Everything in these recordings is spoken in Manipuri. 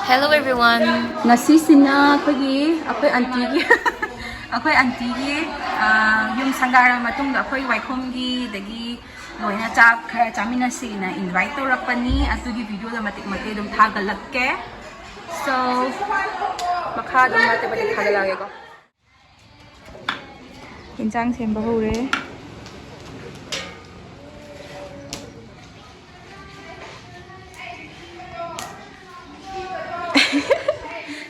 Hello everyone. Ngasisina akoy auntie akoy auntie yung sangara matungga akoy Waikhom gi dagi loina chak khara chaminasi na invite torapani atugi video da matik dum thagalakke so makha dum mate bali thagalage ko injang semba hore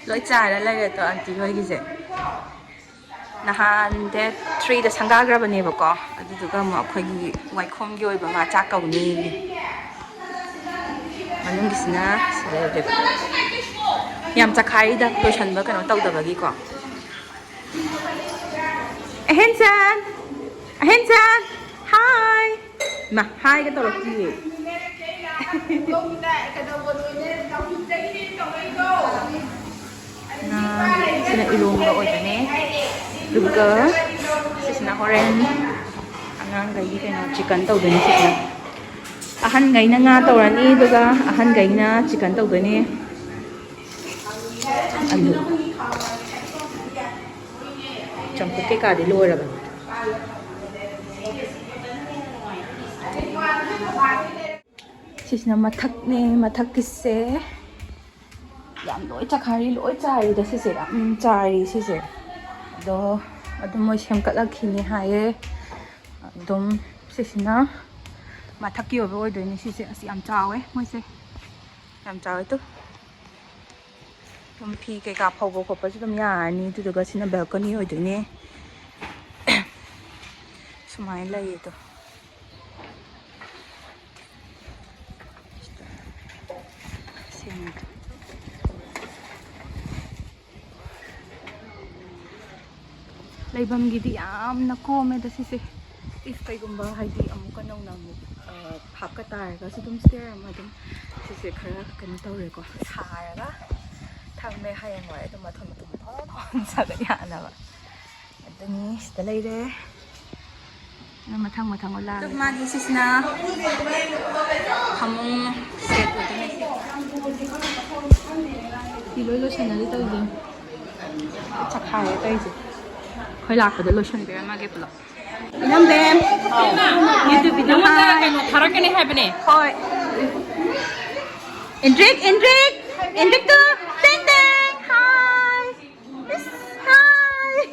loi cha la la to auntie hoi gi je nahan date 3 da sangagrabane ba ko aduga mo akhoi gi Waikhom gi oiba ma cha kauni manung gisina sele yam cha khai da to chan ba kano tau da ba gi ko ahenchan hi ma hi ka to ro ki sina ilong ba oy ne duga sisna horen angang gai kena chicken tau deni sisna ahan gai na nga tawrani duga ahan gai na chicken tau deni alu champuk ke ka de lora ba sisna mathak ne mathak kisse yam loi chakhari loi chari da sise chari sise do adum moi semkat lakhini haye adum sisina mathaki obo oidoni sise asi am chawe moi se yam chawe to dum phi ke ka phawbo khopa su dum ya ni tu ga sina balcony oidoni sumai lai to laibam gidi yamna kome da sise if kai gumba haidi amuka nau na mu hapka tar ga sidum stair ma dum sise khara kan tawre ko thara thamme hayang wai dum ma thon thon sa ga ya na ba adani sta leire na mathang ola dum ma gi sisna hamung set ho dine si lo sanali taw din chakhare tai ji khoi lak da lotion be ma ge pula inam dem youtube video ha kaino tharakane habne khoi indrik to ding ding hi yes hi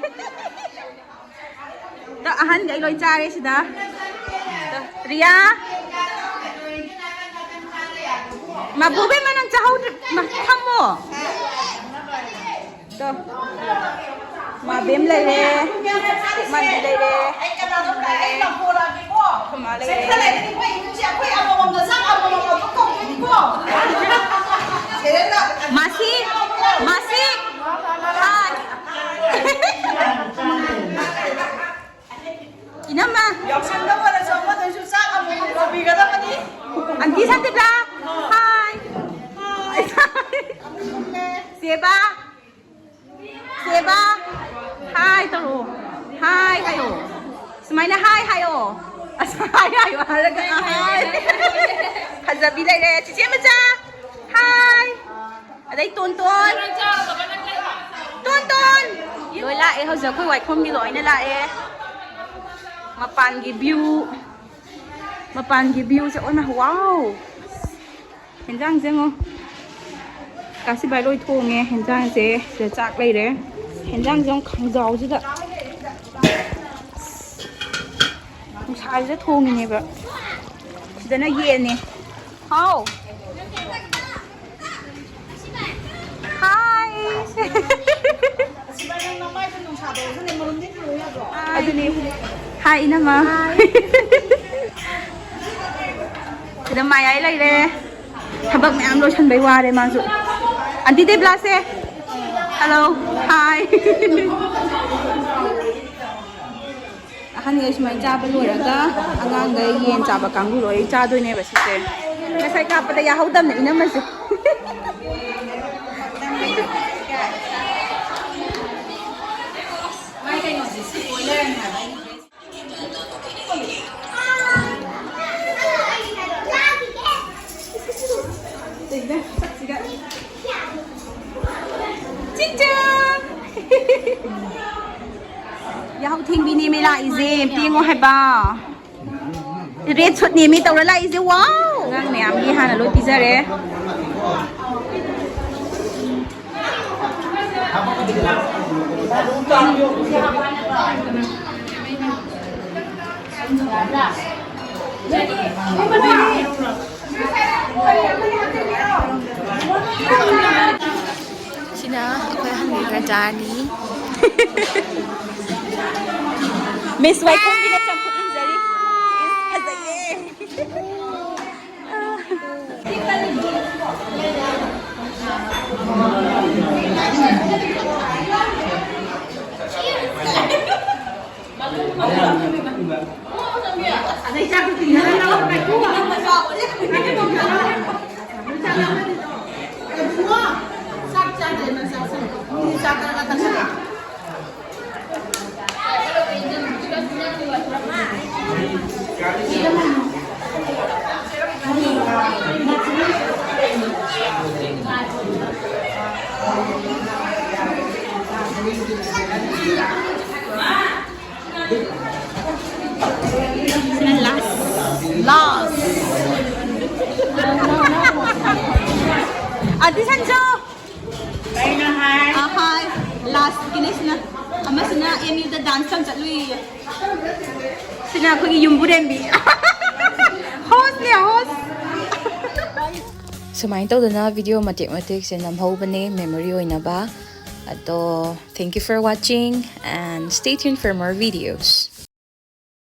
da ahan gai loi chare sida da ria ma bobe manang chahau ma khammo to mà bếm lấy đi, mình đi đây đi, không mà lấy đi. Masih, hai. Ini apa? Anti santai lah, hai. Siapa? Hi taro. Hi hayo. Smile na hi hayo. Hi hayo. Hi. Hazabi lai le. Cici macha. Hi. Adai ton. Loi la e hau giờ khoi Waikhom gi loi na la e. Mapan gi view se oi ma wow. Henjang jeng kasi bai loi thong nge henjang se se chak lai re henjang jong khang jaw ji da sai je thong ni ba sida na ye ni hao hi aduni hi ina ma sida mai ai lai re thabak mayam lo chan bai wa re ma su anti de blase hello hi ahan ngai smai cha ba loi raga angang ngai yen cha ba kang loi cha doi ne ba si se na sai ka pa da ya hau dam ne ina ma se mai kai no si spoiler na ba Take that. Ching-ching! Yaw ting bini mi la izim, tingo hai ba. Red chut ni mi tawra la izim, wow! Ngang miyam gi hana lo pizare. Sina ako'y hanggang jani. Miss Waikhom pinacampur injari. Hazaye. Last. Adi Sanjo. Hi. Last kinis na. Ama sina emi da dance kam chatlui. Sina ko gi yumburembi. Host ne host. Sumain tawdana video matik se namho bane memory oina ba. Ato, thank you for watching and stay tuned for more videos.